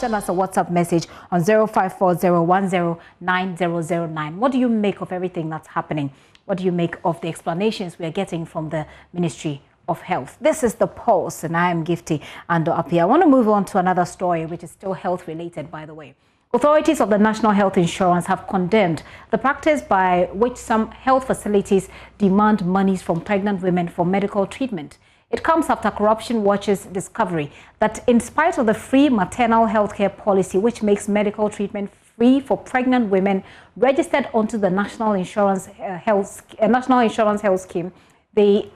send us a WhatsApp message on 0540109009. What do you make of everything that's happening? What do you make of the explanations we are getting from the Ministry of Health? This is The Pulse, and I am Gifty Ando Apia. I want to move on to another story, which is still health related, by the way. Authorities of the National Health Insurance have condemned the practice by which some health facilities demand monies from pregnant women for medical treatment. It comes after Corruption Watch's discovery that in spite of the free maternal healthcare policy, which makes medical treatment free for pregnant women registered onto the National Insurance Health Scheme, the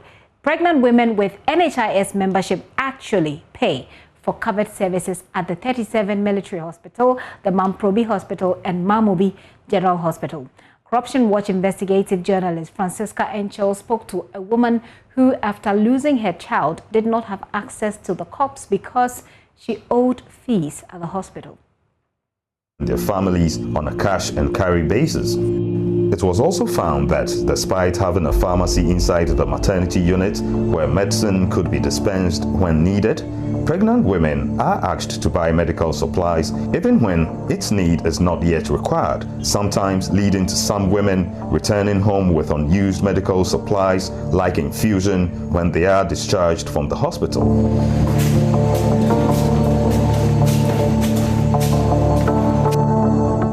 pregnant women with NHIS membership actually pay for covered services at the 37 Military Hospital, the Mamprobi Hospital, and Mamobi General Hospital. Corruption Watch investigative journalist Francisca Enchel spoke to a woman who, after losing her child, did not have access to the COPS because she owed fees at the hospital. Their families on a cash and carry basis. It was also found that despite having a pharmacy inside the maternity unit where medicine could be dispensed when needed, pregnant women are asked to buy medical supplies even when its need is not yet required, sometimes leading to some women returning home with unused medical supplies like infusion when they are discharged from the hospital.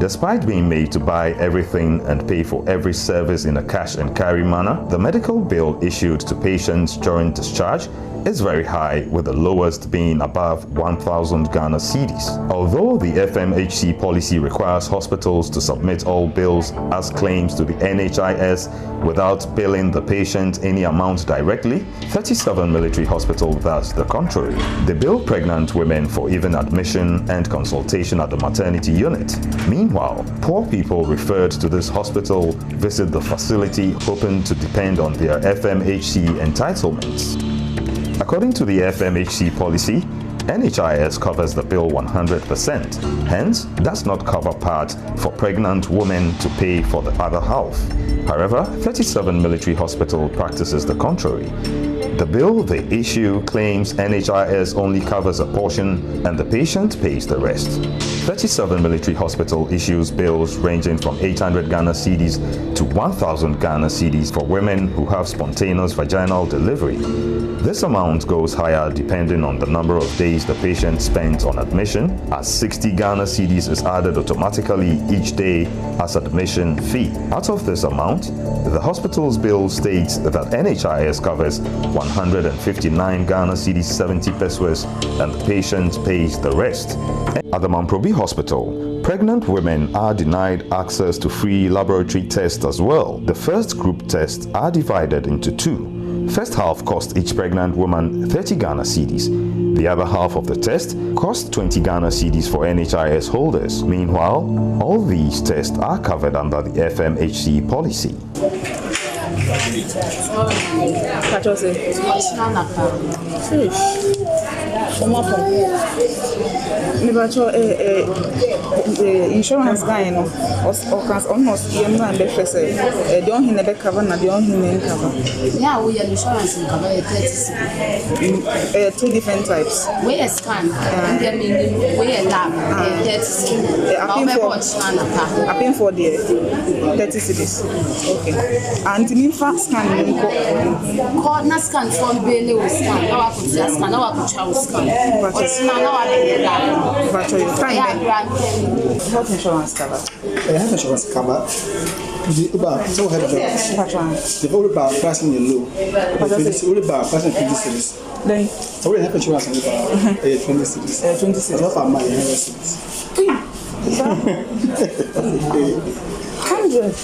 Despite being made to buy everything and pay for every service in a cash and carry manner, the medical bill issued to patients during discharge is very high, with the lowest being above 1,000 Ghana cedis. Although the FMHC policy requires hospitals to submit all bills as claims to the NHIS without billing the patient any amount directly, 37 Military Hospital does the contrary. They bill pregnant women for even admission and consultation at the maternity unit. Meanwhile, poor people referred to this hospital visit the facility hoping to depend on their FMHC entitlements. According to the FMHC policy, NHIS covers the bill 100%, hence does not cover part for pregnant women to pay for the other half. However, 37 Military Hospital practices the contrary. The bill they issue claims NHIS only covers a portion and the patient pays the rest. 37 Military Hospital issues bills ranging from 800 Ghana cedis to 1,000 Ghana cedis for women who have spontaneous vaginal delivery. This amount goes higher depending on the number of days the patient spent on admission, as 60 Ghana cedis is added automatically each day as admission fee. Out of this amount, the hospital's bill states that NHIS covers 159 Ghana cedis 70 pesos and the patient pays the rest. At the Mamprobi Hospital, pregnant women are denied access to free laboratory tests as well. The first group tests are divided into two. First half cost each pregnant woman 30 Ghana cedis. The other half of the test cost 20 Ghana cedis for NHIS holders. Meanwhile, all these tests are covered under the FMHC policy. Insurance guy no almost don't never cover na don't cover. Yeah, we insurance cover 30. Two different types. We a scan and then we a lab 30. I pay for the 30 cedis. Okay. And me fast scan call na scan from Bele scan. Now I could scan, now I could scan. But you find health insurance cover. Health insurance cover. The so head of the whole about passing the law. It's all about passing 20 cities. Then so we have insurance on the 20 cities. 20 cities. Not my cities. 100.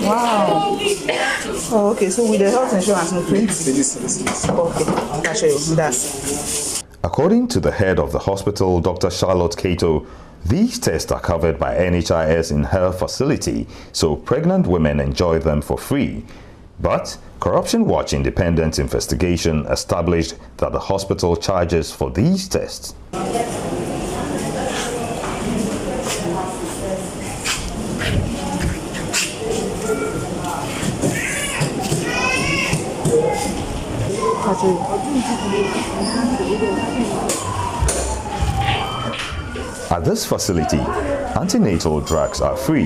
Wow. Oh, okay. So with the health insurance, no 20 cities. Okay. I'll show you. That's. According to the head of the hospital, Dr. Charlotte Kato, these tests are covered by NHIS in her facility, so pregnant women enjoy them for free. But Corruption Watch independent investigation established that the hospital charges for these tests. At this facility, antenatal drugs are free.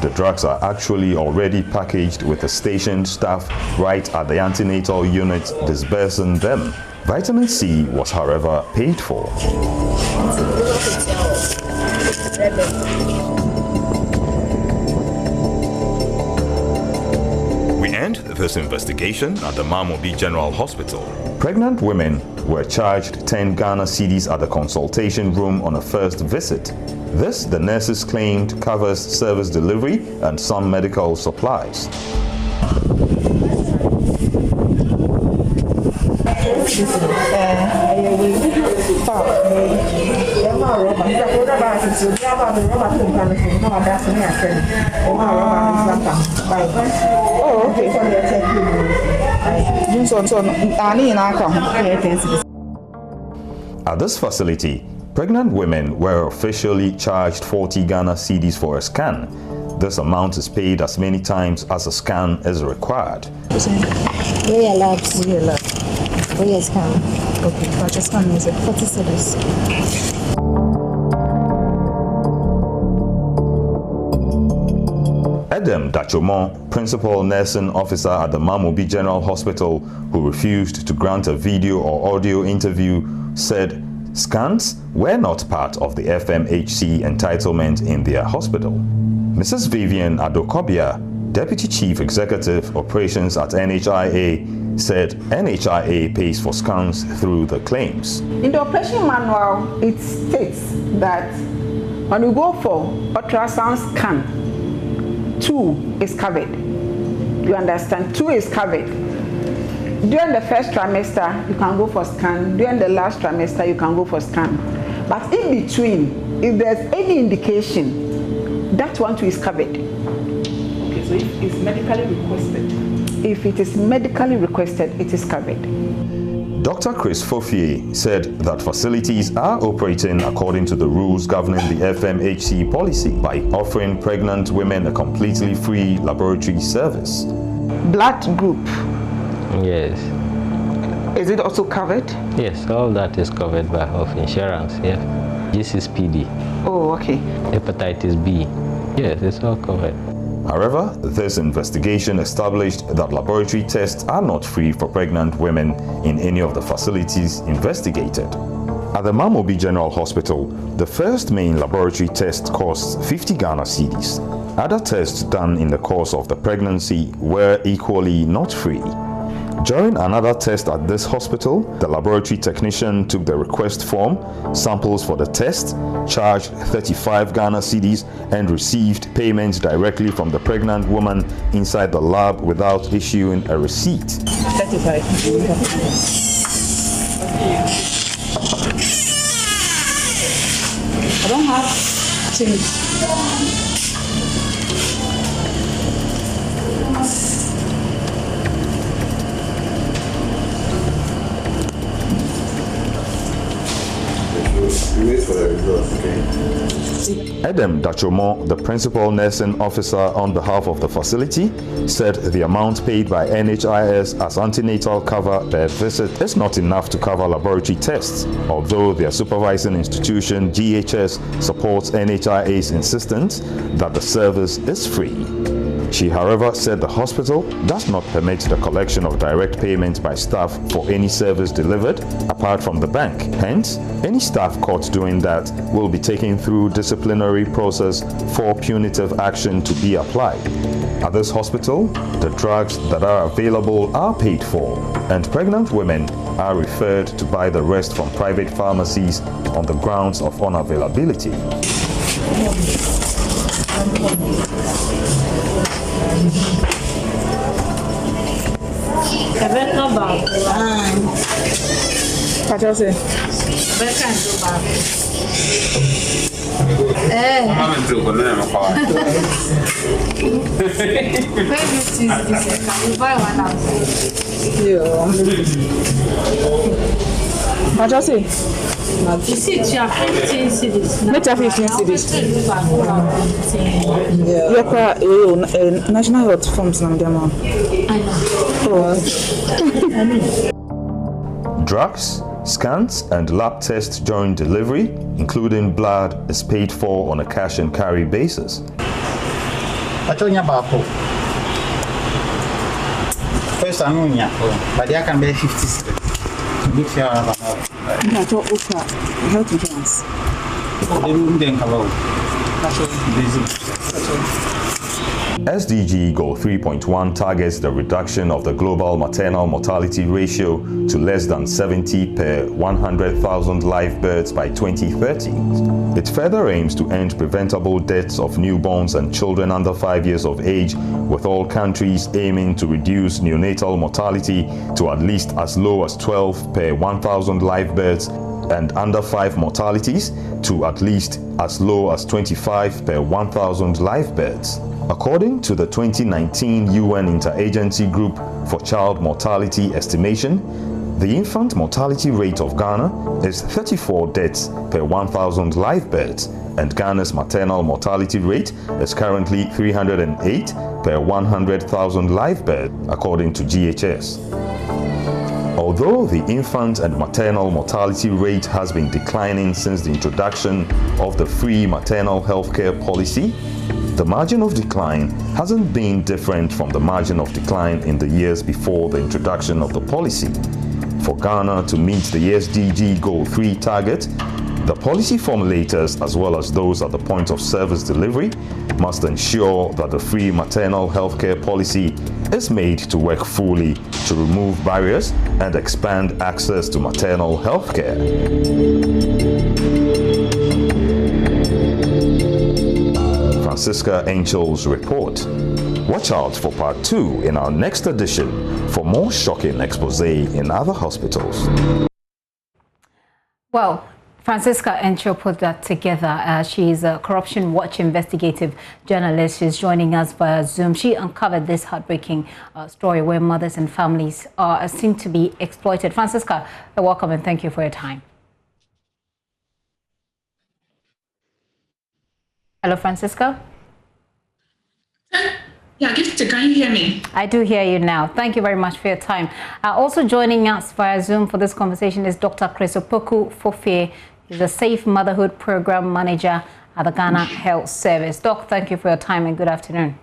The drugs are actually already packaged with the station staff right at the antenatal unit disbursing them. Vitamin C was, however, paid for. We end this investigation at the Mamobi General Hospital. Pregnant women were charged 10 Ghana cedis at the consultation room on a first visit. This, the nurses claimed, covers service delivery and some medical supplies. Oh, okay. At this facility, pregnant women were officially charged 40 Ghana cedis for a scan. This amount is paid as many times as a scan is required. Royal Labs. Royal Scan. Okay, but just scan is 40 cedis. Edem Dachomon, principal nursing officer at the Mamobi General Hospital, who refused to grant a video or audio interview, said scans were not part of the FMHC entitlement in their hospital. Mrs. Vivian Adokobia, Deputy Chief Executive Operations at NHIA, said NHIA pays for scans through the claims. In the operation manual, it states that when you go for ultrasound scan, 2 is covered. You understand? 2 is covered. During the first trimester, you can go for scan. During the last trimester, you can go for scan. But in between, if there's any indication, that one too is covered. Okay, so if it's medically requested? If it is medically requested, it is covered. Dr. Chris Fofier said that facilities are operating according to the rules governing the FMHC policy by offering pregnant women a completely free laboratory service. Blood group. Yes. Is it also covered? Yes, all that is covered by health insurance, yes. GCSPD. Oh, okay. Hepatitis B. Yes, it's all covered. However, this investigation established that laboratory tests are not free for pregnant women in any of the facilities investigated. At the Mamobi General Hospital, the first main laboratory test costs 50 Ghana cedis. Other tests done in the course of the pregnancy were equally not free. During another test at this hospital, the laboratory technician took the request form, samples for the test, charged 35 Ghana cedis, and received payments directly from the pregnant woman inside the lab without issuing a receipt. 35. I don't have change. Edem Dachomon, the principal nursing officer on behalf of the facility, said the amount paid by NHIS as antenatal cover per visit is not enough to cover laboratory tests, although their supervising institution, GHS, supports NHIA's insistence that the service is free. She, however, said the hospital does not permit the collection of direct payments by staff for any service delivered apart from the bank. Hence, any staff caught doing that will be taken through disciplinary process for punitive action to be applied. At this hospital, the drugs that are available are paid for, and pregnant women are referred to buy the rest from private pharmacies on the grounds of unavailability. You see, you have 15 cities. Let's have 15 cities. National health forms. I know. Drugs, scans, and lab tests during delivery, including blood, is paid for on a cash and carry basis. First, I know, but there can be 50 big share of health insurance. SDG Goal 3.1 targets the reduction of the global maternal mortality ratio to less than 70 per 100,000 live births by 2030. It further aims to end preventable deaths of newborns and children under 5 years of age, with all countries aiming to reduce neonatal mortality to at least as low as 12 per 1,000 live births and under 5 mortalities to at least as low as 25 per 1,000 live births. According to the 2019 UN Interagency Group for Child Mortality Estimation, the infant mortality rate of Ghana is 34 deaths per 1,000 live births, and Ghana's maternal mortality rate is currently 308 per 100,000 live births, according to GHS. Although the infant and maternal mortality rate has been declining since the introduction of the free maternal healthcare policy, the margin of decline hasn't been different from the margin of decline in the years before the introduction of the policy. For Ghana to meet the SDG Goal 3 target, the policy formulators, as well as those at the point of service delivery, must ensure that the free maternal healthcare policy is made to work fully to remove barriers and expand access to maternal healthcare. Francisca Angel's report. Watch out for part 2 in our next edition for more shocking expose in other hospitals. Well, Francisca Encho put that together. She's a Corruption Watch investigative journalist. She's joining us via Zoom. She uncovered this heartbreaking story where mothers and families are seen to be exploited. Francisca, welcome and thank you for your time. Hello, Francisca. Yeah, Gifty, can you hear me? I do hear you now. Thank you very much for your time. Also joining us via Zoom for this conversation is Dr. Chris Opoku Fofie. He's a Safe Motherhood Program Manager at the Ghana Health Service. Doc, thank you for your time and good afternoon.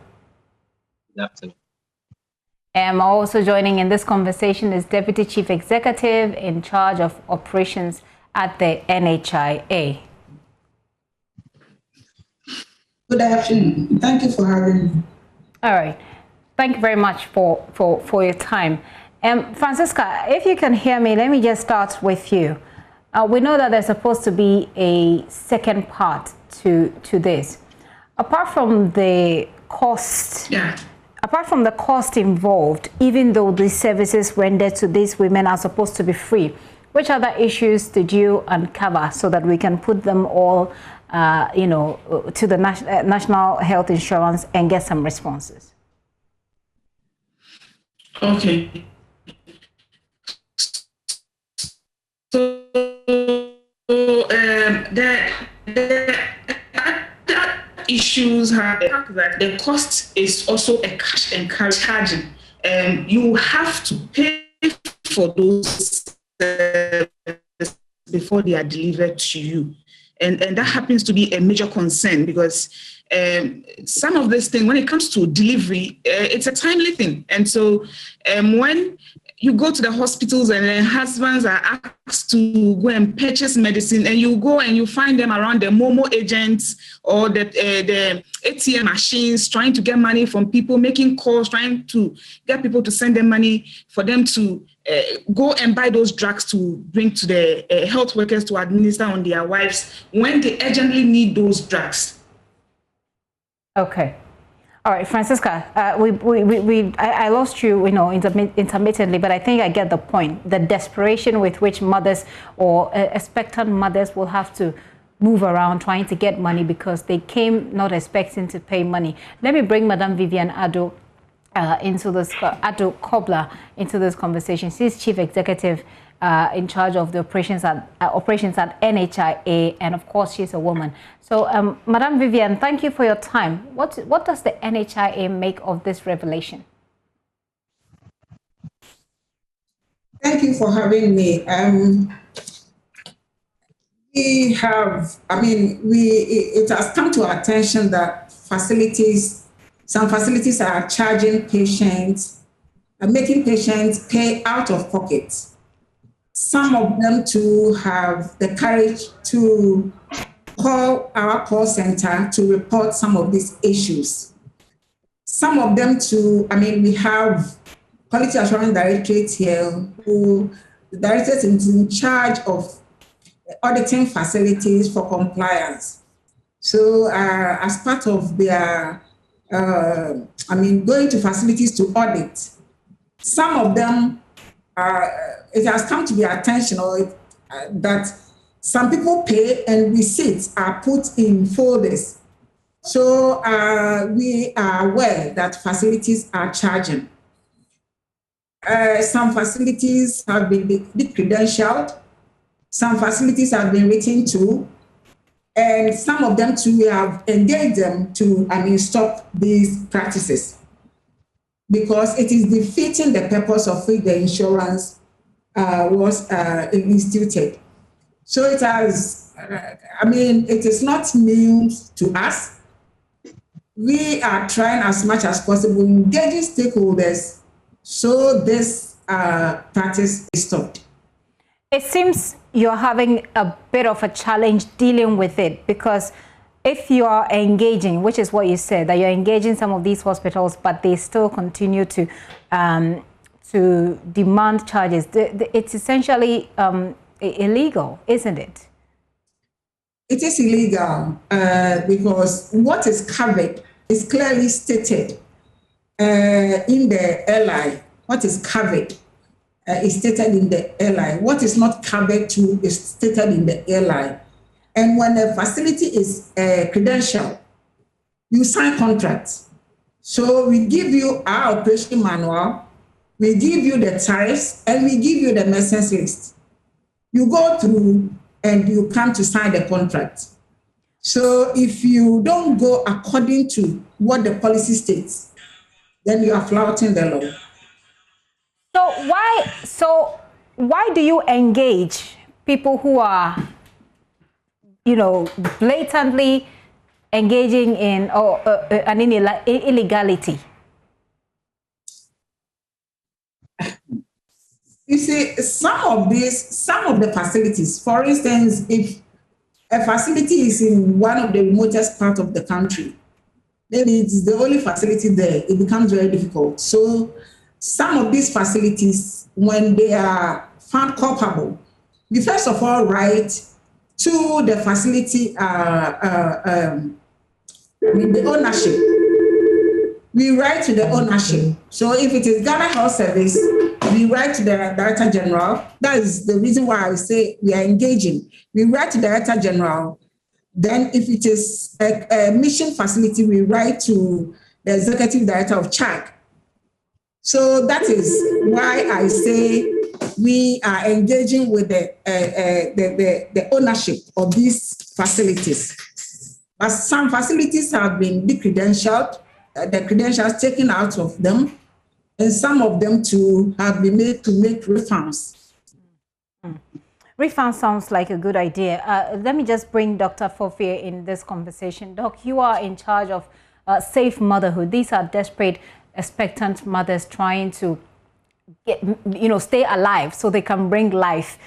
Good afternoon. Also joining in this conversation is Deputy Chief Executive in charge of operations at the NHIA. Good afternoon. Thank you for having me. All right. Thank you very much for your time. Francisca, if you can hear me, let me just start with you. We know that there's supposed to be a second part to this. Apart from the cost, apart from the cost involved, even though these services rendered to these women are supposed to be free, which other issues did you uncover so that we can put them all to the National Health Insurance and get some responses? Okay. So the issues have that the cost is also a cash and carry charging. You have to pay for those before they are delivered to you. And that happens to be a major concern because some of this thing, when it comes to delivery, it's a timely thing. And so when you go to the hospitals and then husbands are asked to go and purchase medicine and you go and you find them around the Momo agents or the ATM machines trying to get money from people, making calls, trying to get people to send them money for them to go and buy those drugs to bring to the health workers to administer on their wives when they urgently need those drugs. Okay. All right, Francisca, I lost you, intermittently, but I think I get the point. The desperation with which mothers or expectant mothers will have to move around trying to get money because they came not expecting to pay money. Let me bring Madame Vivian Ado into this, Ado Kobler into this conversation. She's Chief Executive in charge of the operations at NHIA, and of course she's a woman. So Madame Vivian, thank you for your time. What does the NHIA make of this revelation? Thank you for having me. We have, it has come to our attention that some facilities are charging patients, making patients pay out of pocket. Some of them to have the courage to call our call center to report some of these issues. Some of them we have Quality Assurance Directorate here, who the directorate is in charge of auditing facilities for compliance. So as part of their, going to facilities to audit, some of them, it has come to their attention that some people pay and receipts are put in folders. So we are aware that facilities are charging. Some facilities have been decredentialed. Some facilities have been written to, and some of them too, we have engaged them to stop these practices because it is defeating the purpose of which the insurance was instituted. So it has, it is not new to us. We are trying as much as possible engaging stakeholders so this practice is stopped. It seems you're having a bit of a challenge dealing with it because if you are engaging, which is what you said, that you're engaging some of these hospitals, but they still continue to demand charges, it's essentially illegal, isn't it? It is illegal because what is covered is clearly stated in the LI. What is covered is stated in the LI. What is not covered to is stated in the LI. And when a facility is credentialed, you sign contracts. So we give you our operation manual, we give you the tariffs, and we give you the medicines list. You go through and you come to sign the contract. So if you don't go according to what the policy states, then you are flouting the law. So why do you engage people who are, blatantly engaging in an illegality? You see, some of the facilities, for instance, if a facility is in one of the remotest parts of the country, then it's the only facility there, it becomes very difficult. So some of these facilities, when they are found culpable, we first of all write to the facility, the ownership. We write to the ownership. So if it is Ghana Health Service, we write to the Director General. That is the reason why I say we are engaging. We write to the Director General. Then if it is a mission facility, we write to the Executive Director of CHAG. So that is why I say we are engaging with the ownership of these facilities. But some facilities have been decredentialed, the credentials taken out of them, and some of them too have been made to make refunds. Refund sounds like a good idea. Let me just bring Dr. Fofie in this conversation. Doc, you are in charge of safe motherhood. These are desperate, expectant mothers trying to stay alive so they can bring life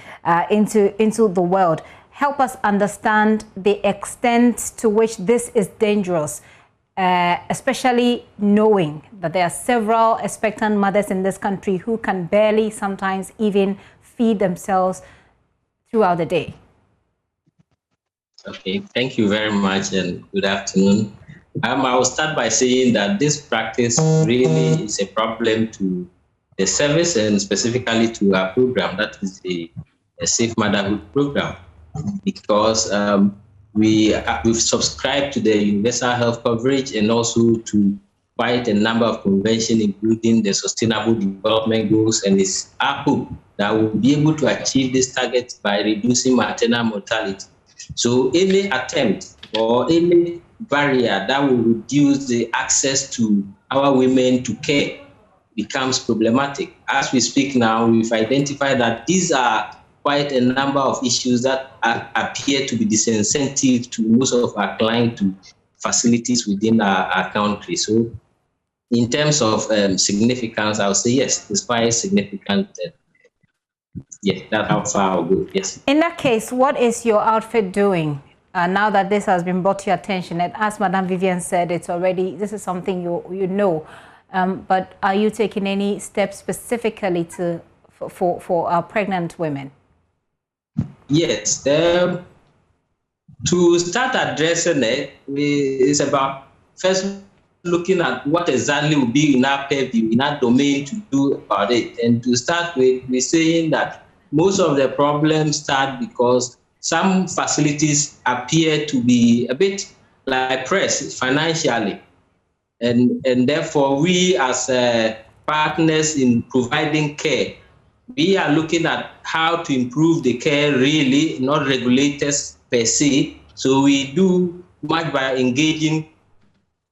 into the world. Help us understand the extent to which this is dangerous, especially knowing that there are several expectant mothers in this country who can barely sometimes even feed themselves throughout the day. Okay, thank you very much and good afternoon. I will start by saying that this practice really is a problem to the service and specifically to our program, that is the Safe Motherhood program, because we've subscribed to the universal health coverage and also to quite a number of conventions, including the Sustainable Development Goals, and it's our hope that we'll be able to achieve this target by reducing maternal mortality. So any attempt or any barrier that will reduce the access to our women to care becomes problematic. As we speak now, we've identified that these are quite a number of issues that appear to be disincentive to most of our clients to facilities within our country. So in terms of significance, I would say yes, it's quite significant. Yes, that's how far I'll go, yes. In that case, what is your outfit doing now that this has been brought to your attention? And as Madam Vivian said, it's already, this is something you know, but are you taking any steps specifically for our pregnant women? Yes, to start addressing it, it's about first looking at what exactly will be in our purview, in our domain to do about it. And to start with, we're saying that most of the problems start because some facilities appear to be a bit like pressed financially. And therefore, we as partners in providing care, we are looking at how to improve the care really, not regulators per se. So we do much by engaging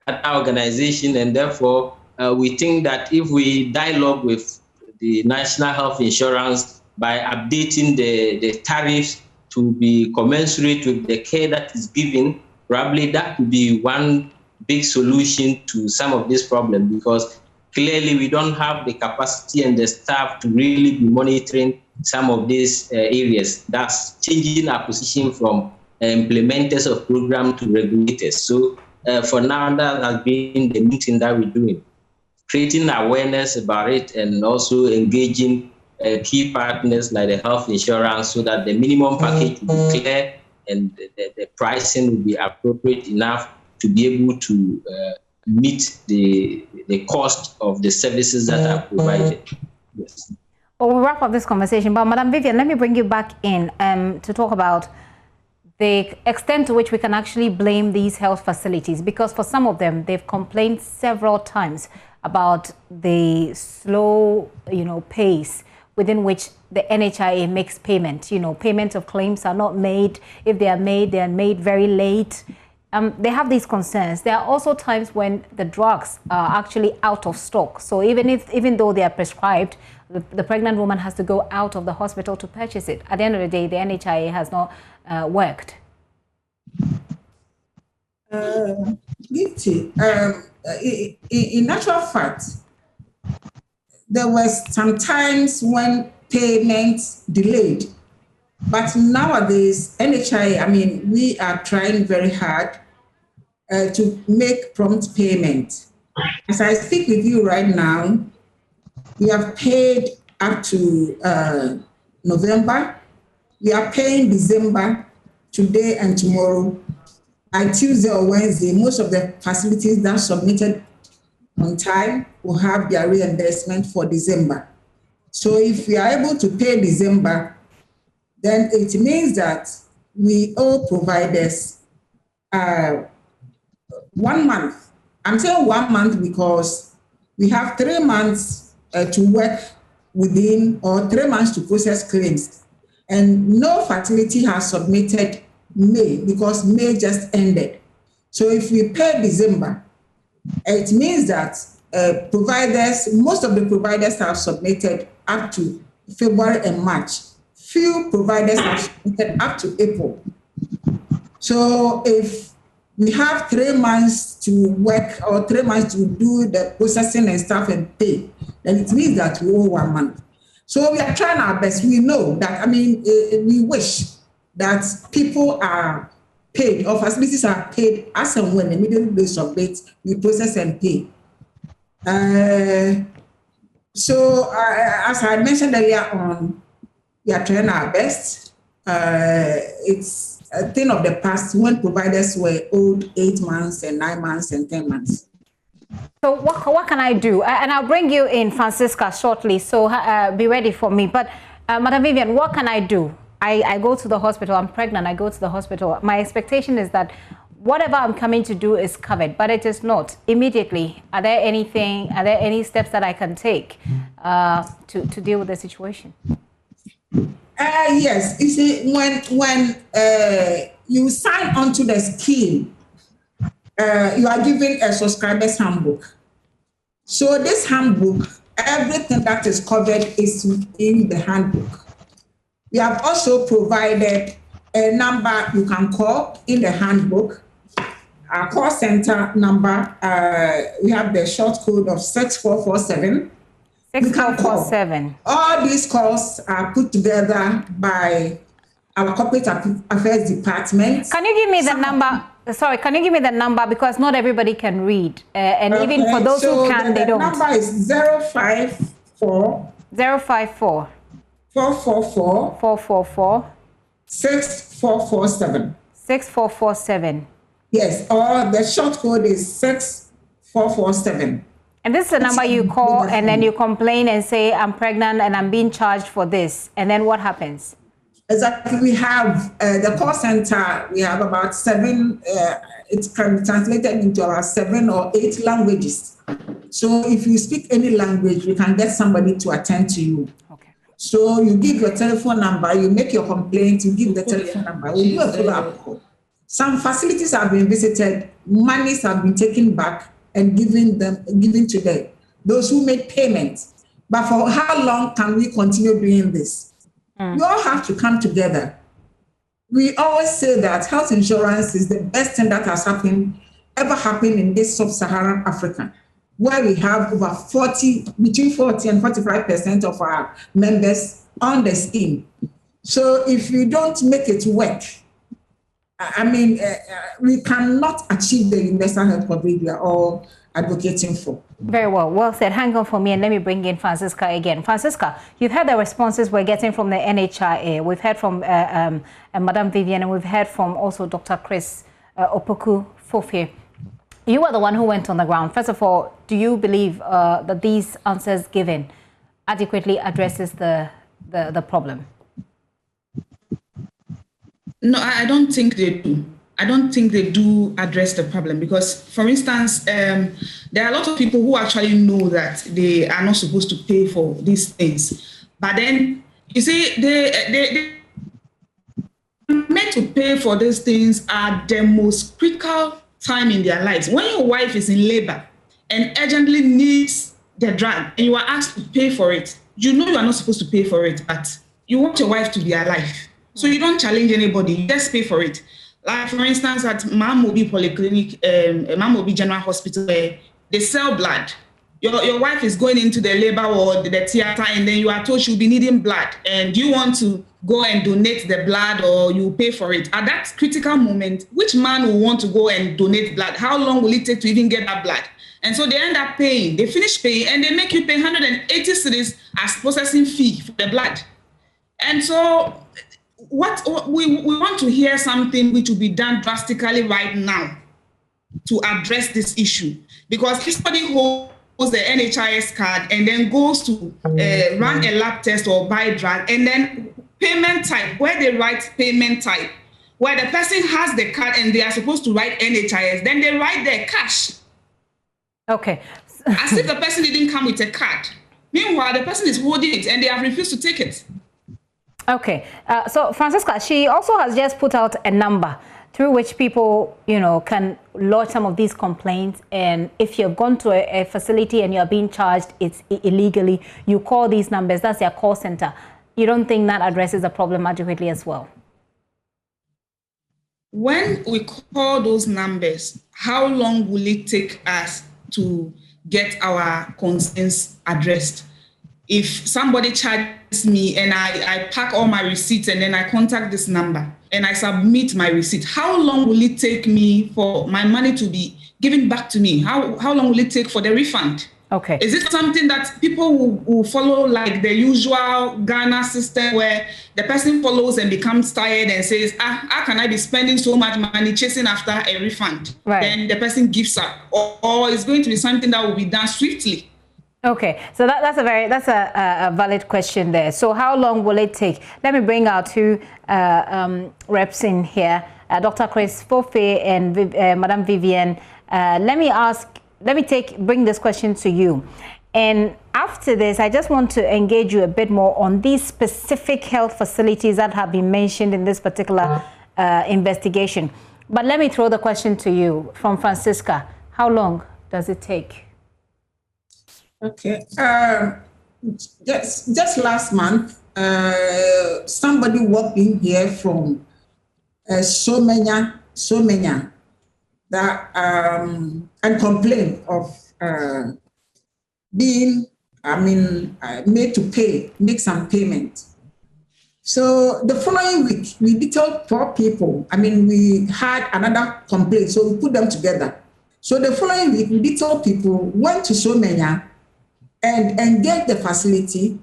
at our organization, and therefore we think that if we dialogue with the National Health Insurance by updating the tariffs to be commensurate with the care that is given, probably that could be one big solution to some of this problem, because clearly we don't have the capacity and the staff to really be monitoring some of these areas. That's changing our position from implementers of program to regulators. So for now, that has been the meeting that we're doing, creating awareness about it and also engaging key partners like the health insurance so that the minimum package will be clear and the pricing will be appropriate enough to be able to meet the cost of the services that are provided. Yes. Well, we'll wrap up this conversation, but Madam Vivian, let me bring you back in to talk about the extent to which we can actually blame these health facilities, because for some of them, they've complained several times about the slow, pace within which the NHIA makes payment. Payment of claims are not made. If they are made very late. They have these concerns. There are also times when the drugs are actually out of stock. So even though they are prescribed, the pregnant woman has to go out of the hospital to purchase it. At the end of the day, the NHIA has not worked. In actual fact, there was some times when payments delayed. But nowadays, NHIA, we are trying very hard to make prompt payment. As I speak with you right now, we have paid up to November. We are paying December today and tomorrow. By Tuesday or Wednesday, most of the facilities that submitted on time will have their reimbursement for December. So if we are able to pay December, then it means that we owe providers 1 month. I'm saying 1 month because we have 3 months to work within, or 3 months to process claims. And no facility has submitted May because May just ended. So if we pay December, it means that most of the providers have submitted up to February and March. Few providers have submitted up to April. So if we have 3 months to work or 3 months to do the processing and stuff and pay, then it means that we owe 1 month. So we are trying our best. We know that, we wish that people are paid or facilities are paid as and when immediately they submit, we process and pay. So as I mentioned earlier on, we are trying our best. It's a thing of the past when providers were owed 8 months and 9 months and 10 months. So what can I do? And I'll bring you in, Francisca, shortly. So be ready for me. But Madam Vivian, what can I do? I go to the hospital. I'm pregnant. I go to the hospital. My expectation is that whatever I'm coming to do is covered, but it is not. Immediately, are there any steps that I can take to deal with the situation? Yes. You see, when you sign onto the scheme, you are given a subscriber's handbook. So this handbook everything that is covered is in the handbook. We have also provided a number you can call in the handbook. Our call center number, we have the short code of 6447. 6447. All these calls are put together by our Corporate Affairs Department. Can you give me the number? Sorry, can you give me the number? Because not everybody can read. And even for those who can, they don't. The number is 054 054 444 444 6447. 6447. Yes, or the short code is 6447. And this is the number you call and then you complain and say, I'm pregnant and I'm being charged for this. And then what happens? Exactly. We have the call center, we have about 7, it can be translated into about 7 or 8 languages. So if you speak any language, we can get somebody to attend to you. Okay. So you give your telephone number, you make your complaint, you give the telephone number, we do a follow-up call. Some facilities have been visited, monies have been taken back and given to them, those who made payments. But for how long can we continue doing this? We all have to come together. We always say that health insurance is the best thing that has ever happened in this sub-Saharan Africa, where we have over between 40 and 45% of our members on the scheme. So if you don't make it work, I mean, we cannot achieve the universal health coverage we are all advocating for. Very well. Well said. Hang on for me and let me bring in Francisca again. Francisca, you've heard the responses we're getting from the NHIA. We've heard from Madam Vivian, and we've heard from also Dr. Chris Opoku-Fofie. You are the one who went on the ground. First of all, do you believe that these answers given adequately addresses the problem? No, I don't think they do. I don't think they do address the problem because, for instance, there are a lot of people who actually know that they are not supposed to pay for these things. But then, you see, they meant to pay for these things at the most critical time in their lives. When your wife is in labor and urgently needs the drug and you are asked to pay for it, you know you are not supposed to pay for it, but you want your wife to be alive. So you don't challenge anybody, you just pay for it. Like, for instance, at Mamobi Polyclinic, Mamobi General Hospital, where they sell blood. Your wife is going into the labor ward, the theater, and then you are told she'll be needing blood. And you want to go and donate the blood or you pay for it. At that critical moment, which man will want to go and donate blood? How long will it take to even get that blood? And so they end up paying. They finish paying, and they make you pay 180 cedis as processing fee for the blood. And so what we want to hear something which will be done drastically right now to address this issue. Because if somebody holds the NHIS card and then goes to run a lab test or buy drug, and then payment type, where they write payment type, where the person has the card and they are supposed to write NHIS, then they write their cash. Okay. As if the person didn't come with a card. Meanwhile, the person is holding it and they have refused to take it. Okay, so Francisca, she also has just put out a number through which people, can lodge some of these complaints. And if you've gone to a facility and you're being charged it's illegally, you call these numbers. That's their call center. You don't think that addresses the problem adequately as well? When we call those numbers, how long will it take us to get our concerns addressed? If somebody charges me and I pack all my receipts and then I contact this number and I submit my receipt, how long will it take me for my money to be given back to me? How long will it take for the refund? Okay. Is it something that people will follow like the usual Ghana system where the person follows and becomes tired and says, how can I be spending so much money chasing after a refund? Right. Then the person gives up. Or it's going to be something that will be done swiftly. Okay, so that's a valid question there. So how long will it take? Let me bring our two reps in here, Dr. Chris Fofie and Madam Vivian. Let me bring this question to you. And after this, I just want to engage you a bit more on these specific health facilities that have been mentioned in this particular investigation. But let me throw the question to you from Francisca. How long does it take? Okay. Just last month, somebody walked in here from Somenya, that and complained of being, made to make some payment. So the following week, we detailed 4 people. We had another complaint, so we put them together. So the following week, we detailed people, went to Somenya and engaged the facility.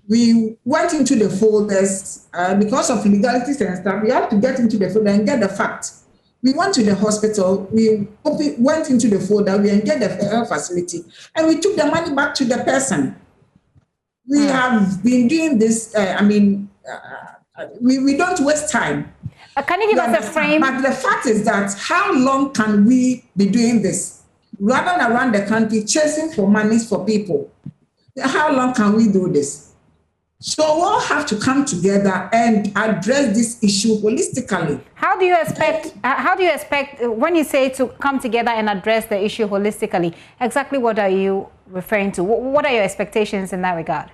We went into the folders because of legalities and stuff. We have to get into the folder and get the facts. We went to the hospital. We went into the folder. We engaged the health facility, and we took the money back to the person. We have been doing this. We don't waste time. Can you give us a frame? But the fact is that how long can we be doing this? Rather than around the country chasing for monies for people, how long can we do this? So we'll have to come together and address this issue holistically. How do you expect when you say to come together and address the issue holistically, exactly what are you referring to? What are your expectations in that regard?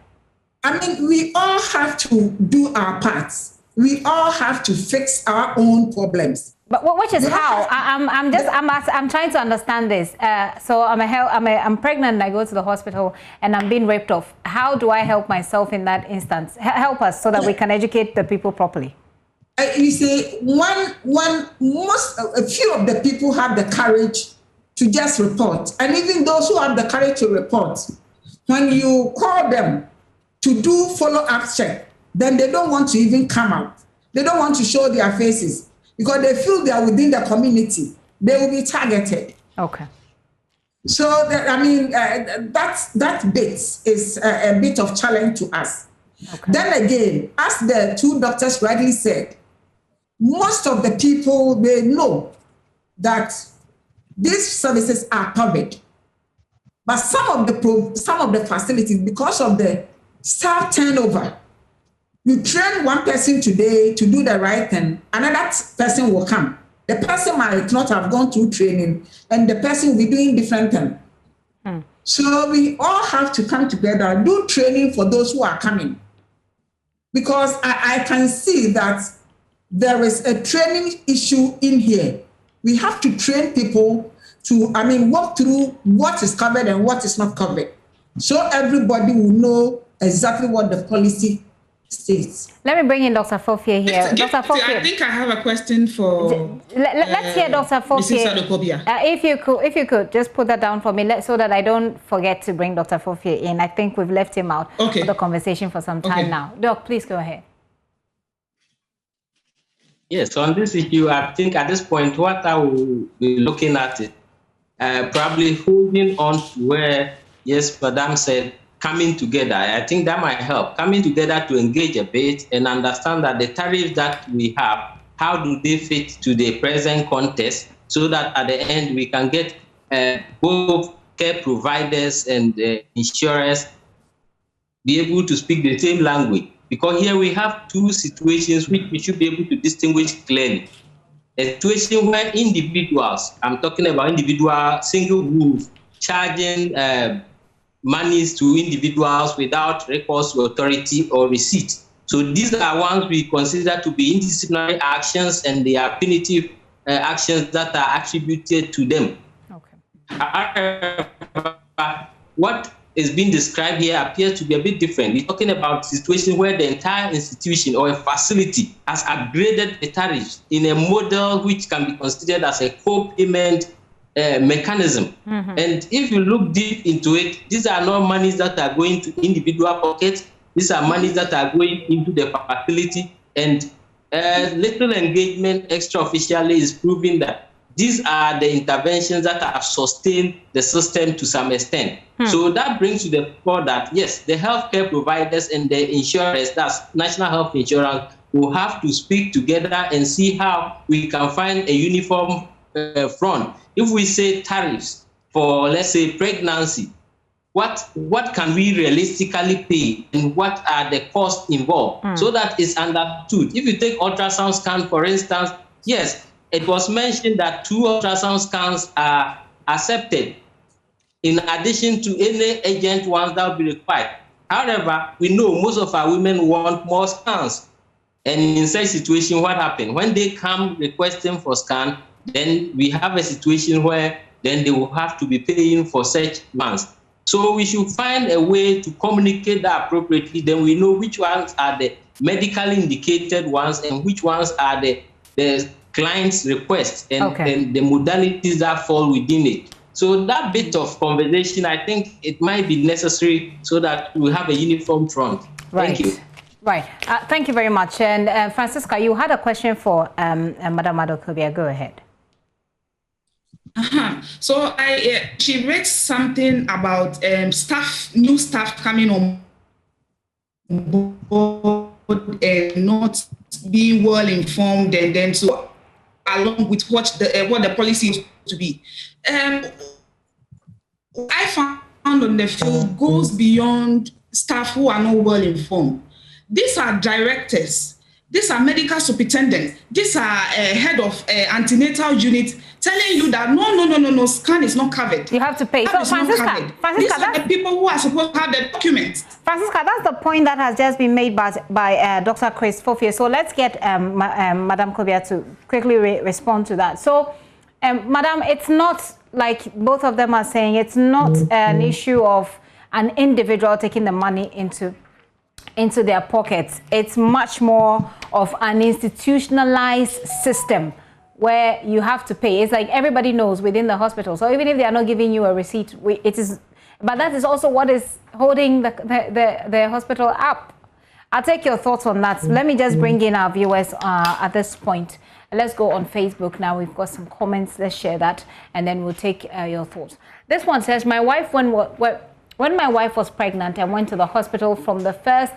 We all have to do our parts. We all have to fix our own problems. But which is how? I'm trying to understand this. So I'm pregnant and I go to the hospital and I'm being raped off. How do I help myself in that instance? Help us so that we can educate the people properly. You see, a few of the people have the courage to just report. And even those who have the courage to report, when you call them to do follow-up check, then they don't want to even come out. They don't want to show their faces because they feel they are within the community. They will be targeted. Okay. So, that bit is a bit of challenge to us. Okay. Then again, as the 2 doctors rightly said, most of the people, they know that these services are covered. But some of the facilities, because of the staff turnover, you train one person today to do the right thing, another person will come. The person might not have gone through training, and the person will be doing different things. So we all have to come together, do training for those who are coming. Because I can see that there is a training issue in here. We have to train people to, walk through what is covered and what is not covered. So everybody will know exactly what the policy states. Let me bring in Dr. Fofie here. Dr. Fofie, I think I have a question for. Let's hear Dr. Fofie. If you could just put that down for me, so that I don't forget to bring Dr. Fofie in. I think we've left him out of the conversation for some time now. Doc, please go ahead. Yes, on this issue, I think at this point, what I will be looking at it, probably holding on to where, yes, Madam said, coming together. I think that might help. Coming together to engage a bit and understand that the tariffs that we have, how do they fit to the present context, so that at the end we can get both care providers and insurers be able to speak the same language. Because here we have 2 situations which we should be able to distinguish clearly. A situation where individuals, I'm talking about individual single rules, charging monies to individuals without recourse to authority or receipt. So these are ones we consider to be indisciplinary actions, and they are punitive actions that are attributed to them. Okay. What is being described here appears to be a bit different. We're talking about a situation where the entire institution or a facility has upgraded the tariffs in a model which can be considered as a co-payment mechanism. And if you look deep into it, these are not monies that are going to individual pockets. These are monies that are going into the facility, and little engagement extra-officially is proving that these are the interventions that have sustained the system to some extent. So that brings to the fore that, yes, the healthcare providers and the insurers, that's National Health Insurance, will have to speak together and see how we can find a uniform front. If we say tariffs for, let's say, pregnancy, what can we realistically pay and what are the costs involved, so that it's understood. If you take ultrasound scan, for instance, yes, it was mentioned that 2 ultrasound scans are accepted. in addition to any agent ones that will be required. However, we know most of our women want more scans. And in such situation, what happens? When they come requesting for scan, then we have a situation where then they will have to be paying for such ones. So we should find a way to communicate that appropriately. Then we know which ones are the medically indicated ones and which ones are the client's requests and the modalities that fall within it. So that bit of conversation, I think it might be necessary so that we have a uniform front. Right. Thank you. Right. Thank you very much. And Francisca, you had a question for Madam Adokobia. Go ahead. So she read something about new staff coming on board and not being well informed, and then so along with what the policy is to be. I found on the field goes beyond staff who are not well informed. These are directors, these are medical superintendents, these are head of antenatal unit telling you that no, scan is not covered. You have to pay. So Francisca, these are the people who are supposed to have the documents. Francisca, that's the point that has just been made by Dr. Chris Fofie. So let's get Madam Kobia to quickly respond to that. So, Madam, it's not like both of them are saying, it's not an issue of an individual taking the money into their pockets. It's much more of an institutionalized system where you have to pay. It's like everybody knows within the hospital. So even if they are not giving you a receipt, but that is also what is holding the hospital up. I'll take your thoughts on that. Let me just bring in our viewers at this point. Let's go on Facebook now. We've got some comments. Let's share that, and then we'll take your thoughts. This one says, my wife, when my wife was pregnant and went to the hospital from the 1st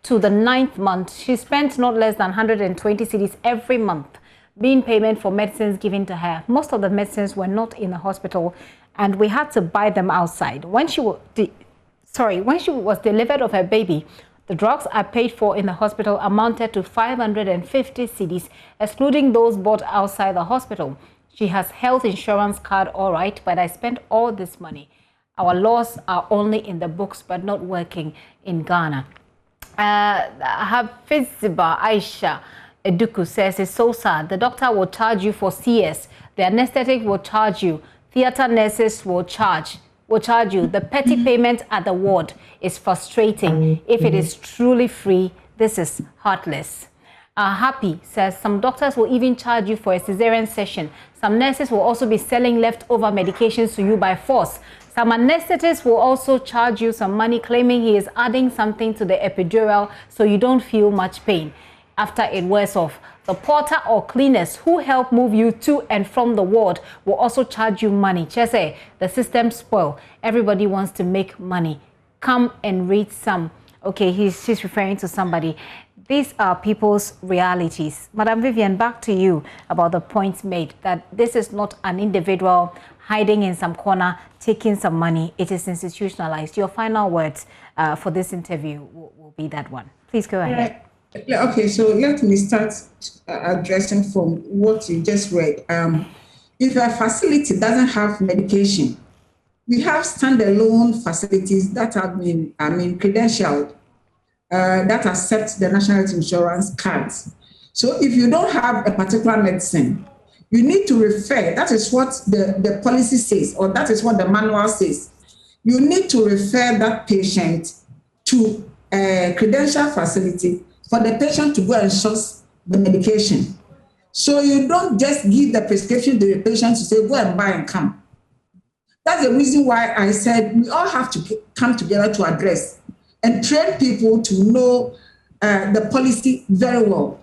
to the 9th month, she spent not less than 120 cedis every month being payment for medicines given to her. Most of the medicines were not in the hospital, and we had to buy them outside. When she was delivered of her baby, the drugs I paid for in the hospital amounted to 550 cedis, excluding those bought outside the hospital. She has health insurance card, all right, but I spent all this money. Our laws are only in the books, but not working in Ghana. Hafiziba Aisha Eduku says, it's so sad. The doctor will charge you for CS. The anesthetic will charge you. Theater nurses will charge you. The petty payment at the ward is frustrating. If it is truly free, this is heartless. Happy says, some doctors will even charge you for a cesarean session. Some nurses will also be selling leftover medications to you by force. Some anesthetists will also charge you some money, claiming he is adding something to the epidural so you don't feel much pain after it wears off. The porter or cleaners who help move you to and from the ward will also charge you money. Chese, the system spoil. Everybody wants to make money. Come and read some. Okay, she's referring to somebody. These are people's realities. Madam Vivian, back to you about the points made that this is not an individual hiding in some corner, taking some money. It is institutionalized. Your final words for this interview will be that one. Please go ahead. Yeah, okay, so let me start addressing from what you just read. If a facility doesn't have medication, we have standalone facilities that have been, credentialed, that accept the national health insurance cards. So if you don't have a particular medicine, you need to refer, that is what the policy says, or that is what the manual says. You need to refer that patient to a credential facility for the patient to go and source the medication. So you don't just give the prescription to the patient to say, go and buy and come. That's the reason why I said we all have to come together to address and train people to know the policy very well.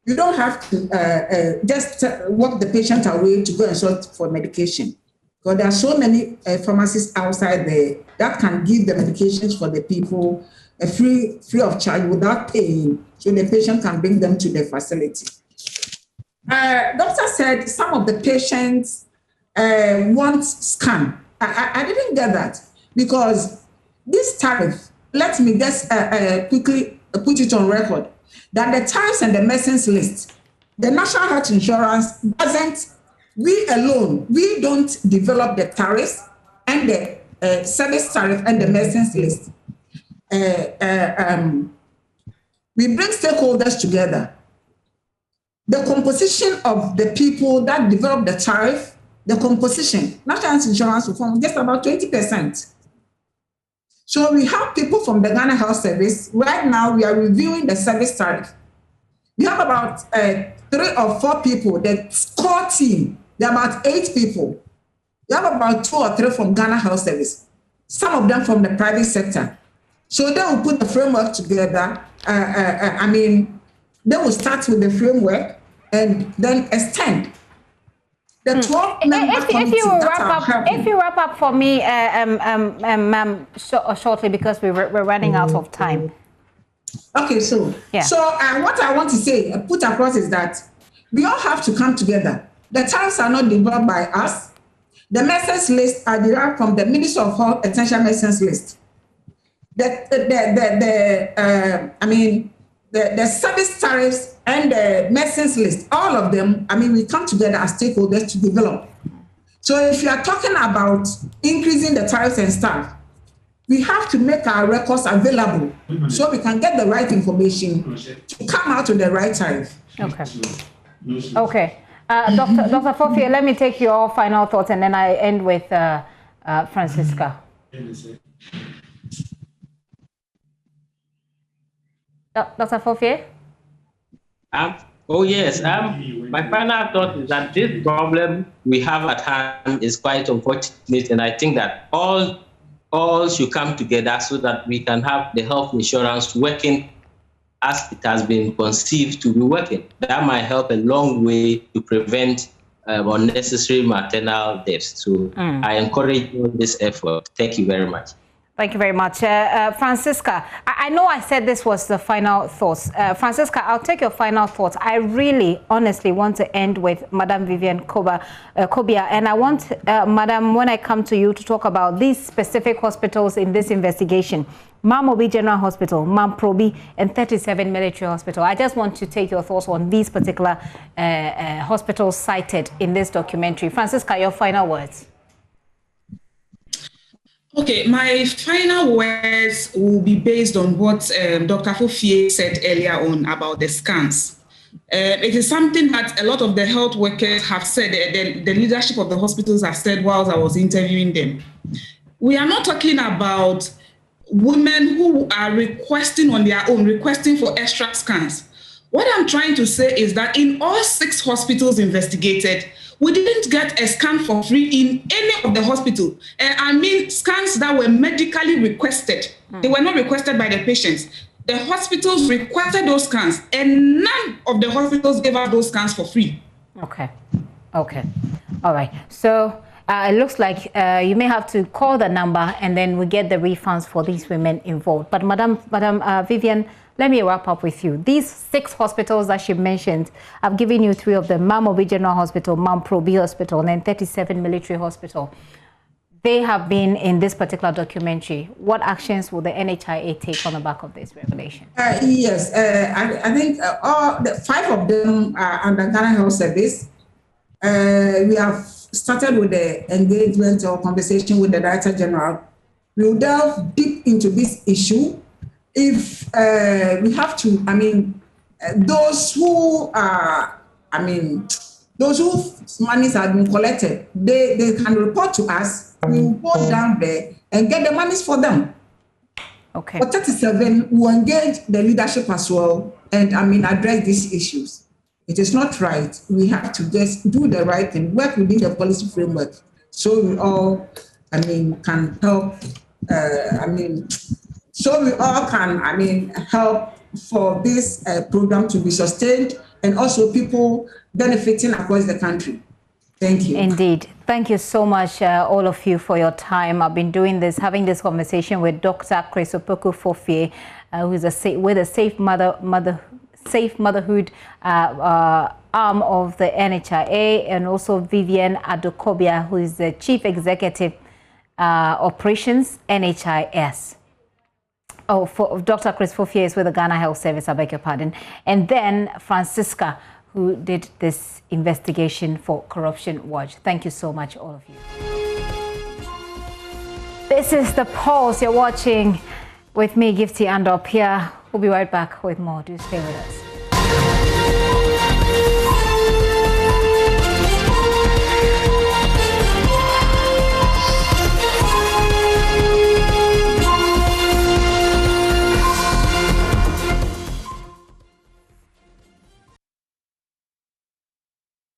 You don't have to just walk the patient away to go and source for medication. Because there are so many pharmacists outside there that can give the medications for the people free of charge without paying, so the patient can bring them to the facility. Doctor said some of the patients want scan. I didn't get that, because this tariff, let me just quickly put it on record, that the tariffs and the medicines list, the National Health Insurance doesn't, we alone, we don't develop the tariffs and and the service tariff and the medicines list. We bring stakeholders together. The composition of the people that develop the tariff, the composition, national insurance reform, just about 20%. So we have people from the Ghana Health Service. Right now, we are reviewing the service tariff. We have about 3 or 4 people, the core team, there are about 8 people. We have about 2 or 3 from Ghana Health Service, some of them from the private sector. So they will put the framework together. They will start with the framework and then extend. The 12 if you wrap up for me, ma'am, shortly, because we're running out of time. Okay, so what I want to say, put across is that we all have to come together. The tariffs are not developed by us. The medicines list are derived from the Ministry of Health Essential Medicines list. The service tariffs and the medicines list, all of them, we come together as stakeholders to develop. So if you are talking about increasing the tariffs and stuff, we have to make our records available so we can get the right information to come out with the right tariff. Okay. Dr. Fofie, let me take your final thoughts and then I end with Francisca. Dr. Fofie? Oh, yes. My final thought is that this problem we have at hand is quite unfortunate, and I think that all should come together so that we can have the health insurance working as it has been conceived to be working. That might help a long way to prevent unnecessary maternal deaths. So I encourage you in this effort. Thank you very much. Thank you very much. Francisca, I know I said this was the final thoughts. Francisca, I'll take your final thoughts. I really, honestly want to end with Madam Vivian Kobia. And I want, Madam, when I come to you to talk about these specific hospitals in this investigation, Mam Obi General Hospital, Mam Probi, and 37 Military Hospital. I just want to take your thoughts on these particular hospitals cited in this documentary. Francisca, your final words. Okay, my final words will be based on what Dr. Fofie said earlier on about the scans. It is something that a lot of the health workers have said, the leadership of the hospitals have said whilst I was interviewing them. We are not talking about women who are requesting on their own, requesting for extra scans. What I'm trying to say is that in all 6 hospitals investigated, we didn't get a scan for free in any of the hospitals. Scans that were medically requested. They were not requested by the patients. The hospitals requested those scans, and none of the hospitals gave out those scans for free. Okay. All right. So it looks like you may have to call the number, and then we get the refunds for these women involved. But Madam Vivian, let me wrap up with you. These 6 hospitals that she mentioned, I've given you 3 of them: Mam Obi General Hospital, Mam Probi Hospital, and then 37 Military Hospital. They have been in this particular documentary. What actions will the NHIA take on the back of this revelation? Yes, I think all the 5 of them are under Ghana Health Service. We have started with the engagement or conversation with the Director General. We will delve deep into this issue. If we have to, those who are, those whose monies have been collected, they can report to us. We will go down there and get the monies for them. Okay. For 37, we will engage the leadership as well and address these issues. It is not right. We have to just do the right thing, work within the policy framework, so we all, can help. So we all can, help for this program to be sustained and also people benefiting across the country. Thank you. Indeed. Thank you so much, all of you, for your time. I've been having this conversation with Dr. Kresopoku Fofie, who is with a Safe Motherhood arm of the NHIA, and also Vivian Adokobia, who is the Chief Executive Operations, NHIS. Oh, for Dr. Chris Fofie is with the Ghana Health Service, I beg your pardon. And then Francisca, who did this investigation for Corruption Watch. Thank you so much, all of you. This is The Pulse you're watching with me, Gifty and Apia. We'll be right back with more. Do stay with us.